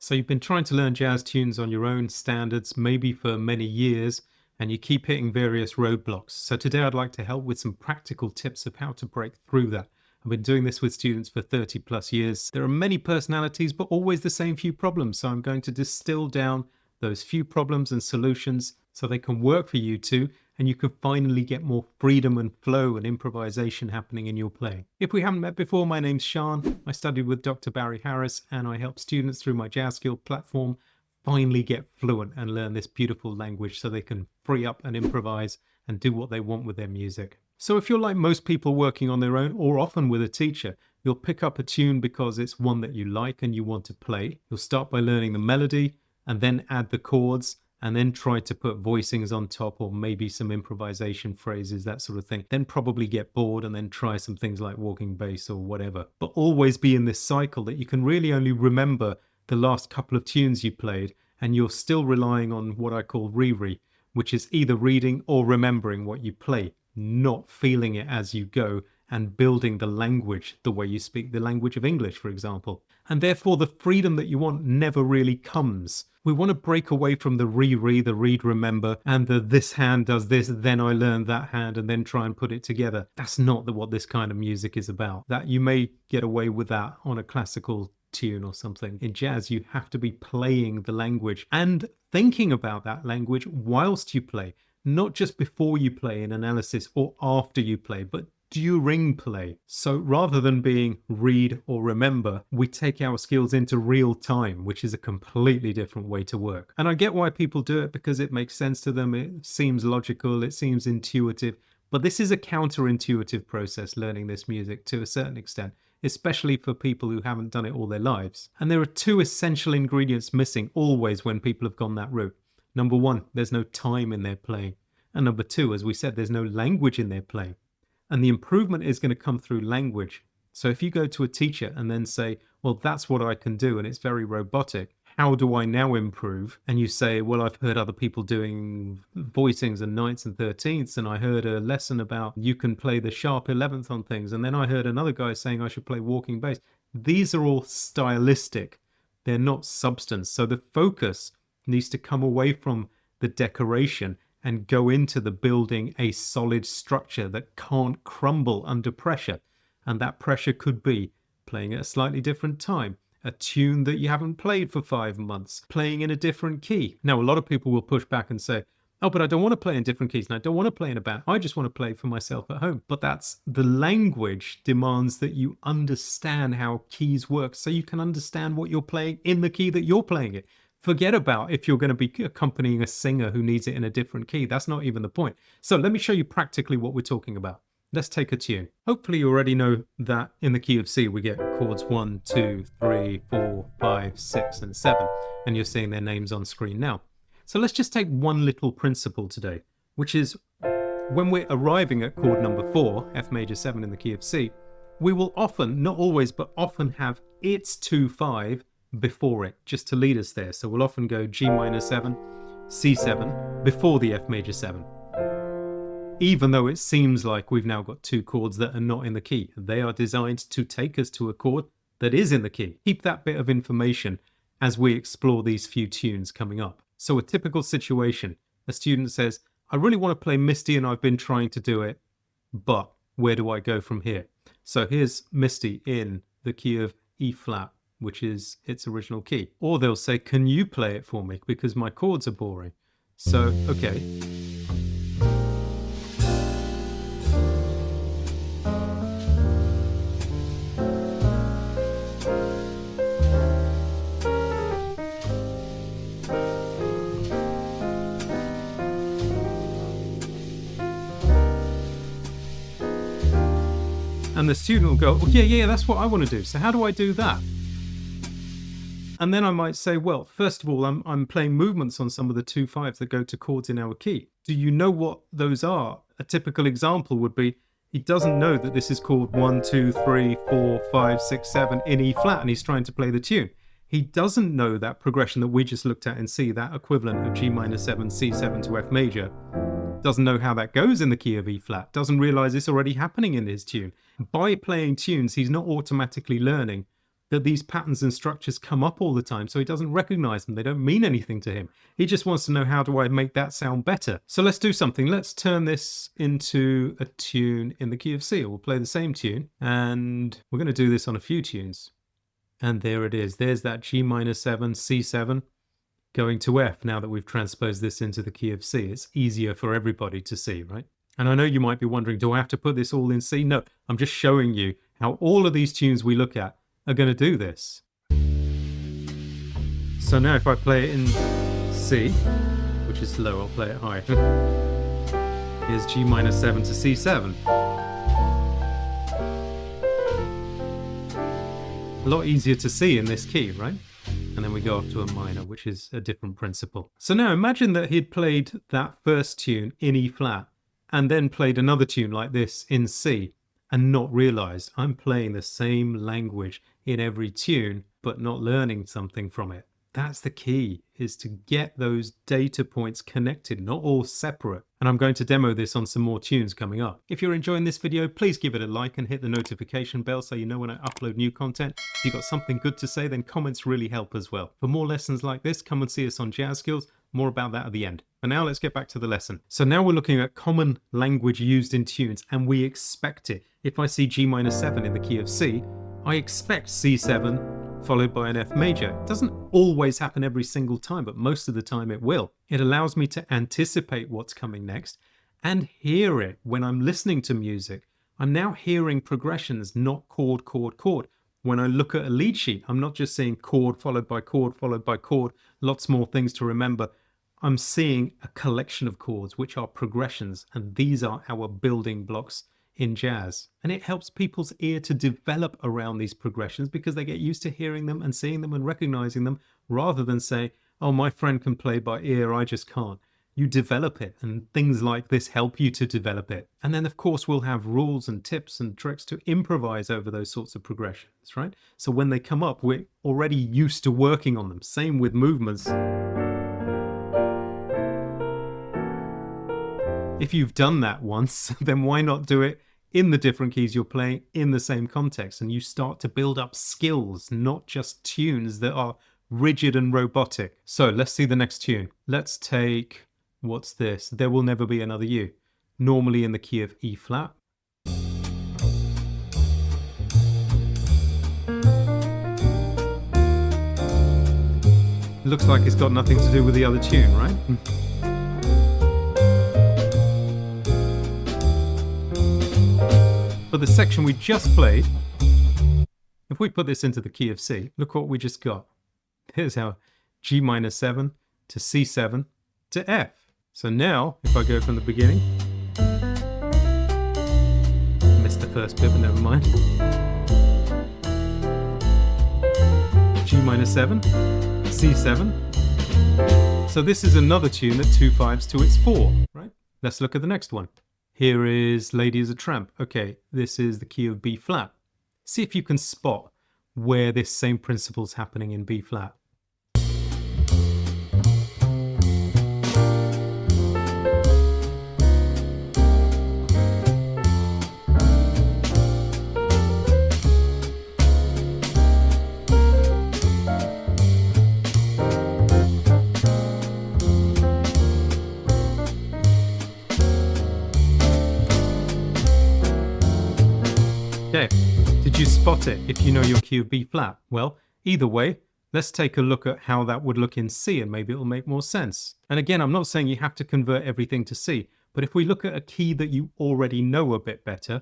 So you've been trying to learn jazz tunes on your own standards, maybe for many years, and you keep hitting various roadblocks. So today I'd like to help with some practical tips of how to break through that. I've been doing this with students for 30 plus years. There are many personalities, but always the same few problems. So I'm going to distill down those few problems and solutions so they can work for you too, and you can finally get more freedom and flow and improvisation happening in your playing. If we haven't met before, my name's Sean. I studied with Dr. Barry Harris, and I help students through my Jazz Skill platform finally get fluent and learn this beautiful language so they can free up and improvise and do what they want with their music. So if you're like most people working on their own, or often with a teacher, you'll pick up a tune because it's one that you like and you want to play. You'll start by learning the melody and then add the chords, and then try to put voicings on top, or maybe some improvisation phrases, that sort of thing. Then probably get bored and then try some things like walking bass or whatever. But always be in this cycle that you can really only remember the last couple of tunes you played, and you're still relying on what I call re-re, which is either reading or remembering what you play, not feeling it as you go and building the language the way you speak the language of English, for example. And therefore the freedom that you want never really comes. We want to break away from the re-read, the read remember, and the this hand does this, then I learn that hand, and then try and put it together. That's not what this kind of music is about. That you may get away with that on a classical tune or something. In jazz, you have to be playing the language and thinking about that language whilst you play, not just before you play in analysis or after you play, but during play. So rather than being read or remember, we take our skills into real time, which is a completely different way to work. And I get why people do it, because it makes sense to them. It seems logical, it seems intuitive, but this is a counterintuitive process, learning this music to a certain extent, especially for people who haven't done it all their lives. And there are two essential ingredients missing always when people have gone that route. Number one, there's no time in their playing. And number two, as we said, there's no language in their playing. And the improvement is going to come through language. So if you go to a teacher and then say, well, that's what I can do, and it's very robotic, how do I now improve? And you say, well, I've heard other people doing voicings and ninths and 13ths, and I heard a lesson about you can play the sharp 11th on things. And then I heard another guy saying I should play walking bass. These are all stylistic. They're not substance. So the focus needs to come away from the decoration and go into the building a solid structure that can't crumble under pressure. And that pressure could be playing at a slightly different time, a tune that you haven't played for 5 months, playing in a different key. Now, a lot of people will push back and say, oh, but I don't want to play in different keys, and I don't want to play in a band. I just want to play for myself at home. But that's the language demands that you understand how keys work, so you can understand what you're playing in the key that you're playing it. Forget about if you're going to be accompanying a singer who needs it in a different key. That's not even the point. So let me show you practically what we're talking about. Let's take a tune. Hopefully you already know that in the key of C we get chords 1, 2, 3, 4, 5, 6, and 7. And you're seeing their names on screen now. So let's just take one little principle today, which is when we're arriving at chord number 4, F major 7 in the key of C, we will often, not always, but often have its 2-5 before it, just to lead us there. So we'll often go G minor 7, C7 before the F major 7. Even though it seems like we've now got two chords that are not in the key. They are designed to take us to a chord that is in the key. Keep that bit of information as we explore these few tunes coming up. So a typical situation, a student says, I really want to play Misty and I've been trying to do it, but where do I go from here? So here's Misty in the key of E flat, which is its original key. Or they'll say, can you play it for me? Because my chords are boring. So, okay. And the student will go, oh, yeah, that's what I want to do. So how do I do that? And then I might say, well, first of all, I'm playing movements on some of the 2-5s that go to chords in our key. Do you know what those are? A typical example would be, he doesn't know that this is chord 1, 2, 3, 4, 5, 6, 7 in E flat, and he's trying to play the tune. He doesn't know that progression that we just looked at in C, that equivalent of G minor 7, C7 to F major. Doesn't know how that goes in the key of E flat. Doesn't realize it's already happening in his tune. By playing tunes, he's not automatically learning that these patterns and structures come up all the time, so he doesn't recognize them. They don't mean anything to him. He just wants to know, how do I make that sound better? So let's do something. Let's turn this into a tune in the key of C. We'll play the same tune, and we're going to do this on a few tunes. And there it is. There's that G minor 7, C7 going to F. Now that we've transposed this into the key of C, it's easier for everybody to see, right? And I know you might be wondering, do I have to put this all in C? No, I'm just showing you how all of these tunes we look at are going to do this. So now if I play it in C, which is low, I'll play it high. Here's G minor 7 to C7. A lot easier to see in this key, right? And then we go off to a minor, which is a different principle. So now imagine that he'd played that first tune in E flat and then played another tune like this in C and not realized I'm playing the same language in every tune, but not learning something from it. That's the key, is to get those data points connected, not all separate. And I'm going to demo this on some more tunes coming up. If you're enjoying this video, please give it a like and hit the notification bell so you know when I upload new content. If you've got something good to say, then comments really help as well. For more lessons like this, come and see us on Jazz Skills. More about that at the end. But now let's get back to the lesson. So now we're looking at common language used in tunes, and we expect it. If I see G minor 7 in the key of C, I expect C7 followed by an F major. It doesn't always happen every single time, but most of the time it will. It allows me to anticipate what's coming next and hear it when I'm listening to music. I'm now hearing progressions, not chord, chord, chord. When I look at a lead sheet, I'm not just seeing chord followed by chord followed by chord, lots more things to remember. I'm seeing a collection of chords, which are progressions, and these are our building blocks in jazz. And it helps people's ear to develop around these progressions because they get used to hearing them and seeing them and recognizing them, rather than say, oh, my friend can play by ear, I just can't. You develop it, and things like this help you to develop it. And then of course we'll have rules and tips and tricks to improvise over those sorts of progressions, right? So when they come up, we're already used to working on them. Same with movements. If you've done that once, then why not do it in the different keys you're playing in the same context? And you start to build up skills, not just tunes that are rigid and robotic. So let's see the next tune. Let's take, what's this? There Will Never Be Another You. Normally in the key of E flat. Looks like it's got nothing to do with the other tune, right? For the section we just played, if we put this into the key of C, look what we just got. Here's our G minor 7 to C7 to F. So now, if I go from the beginning, missed the first bit, but never mind. G minor 7, C7. So this is another tune that 2 5s to its 4, right? Let's look at the next one. Here is Lady Is A Tramp. Okay, this is the key of B flat. See if you can spot where this same principle's happening in B flat. Okay, did you spot it if you know your key of B flat? Well, either way, let's take a look at how that would look in C, and maybe it'll make more sense. And again, I'm not saying you have to convert everything to C, but if we look at a key that you already know a bit better,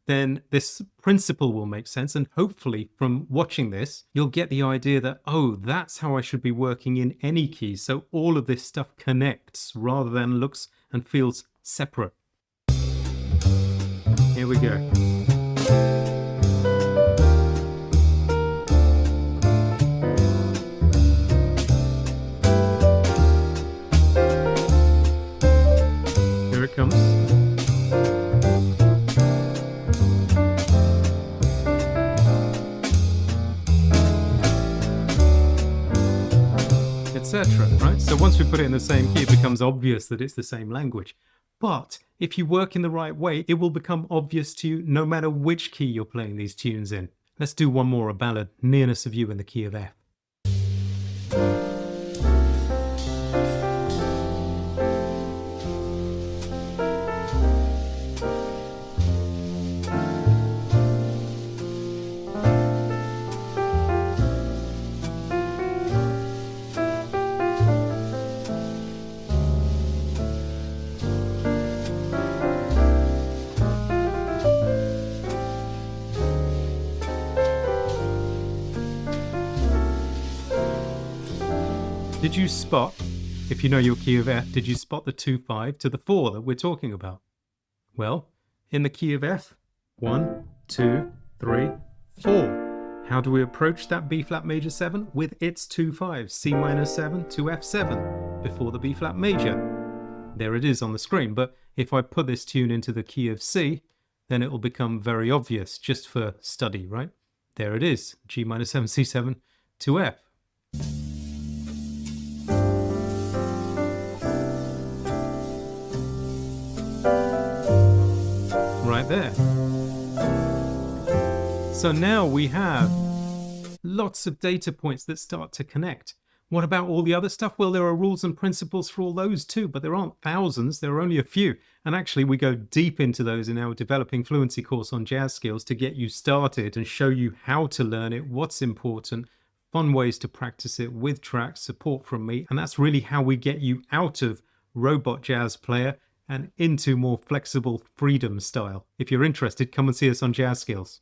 then this principle will make sense. And hopefully from watching this, you'll get the idea that, oh, that's how I should be working in any key. So all of this stuff connects rather than looks and feels separate. Here we go. Here it comes. Etc. Right? So once we put it in the same key, it becomes obvious that it's the same language. But if you work in the right way, it will become obvious to you no matter which key you're playing these tunes in. Let's do one more, a ballad, Nearness of You in the key of F. Did you spot, if you know your key of F, did you spot the 2-5 to the 4 that we're talking about? Well, in the key of F, 1, 2, 3, 4. How do we approach that B flat major 7? With its 2-5, C minor 7 to F7, before the B flat major. There it is on the screen, but if I put this tune into the key of C, then it will become very obvious, just for study, right? There it is, G minor 7, C7 to F. Right there. So now we have lots of data points that start to connect. What about all the other stuff? Well, there are rules and principles for all those too, but there aren't thousands, there are only a few. And actually we go deep into those in our Developing Fluency course on jazz skills to get you started and show you how to learn it, what's important, fun ways to practice it with tracks, support from me. And that's really how we get you out of robot jazz player and into more flexible freedom style. If you're interested, come and see us on Jazz Skills.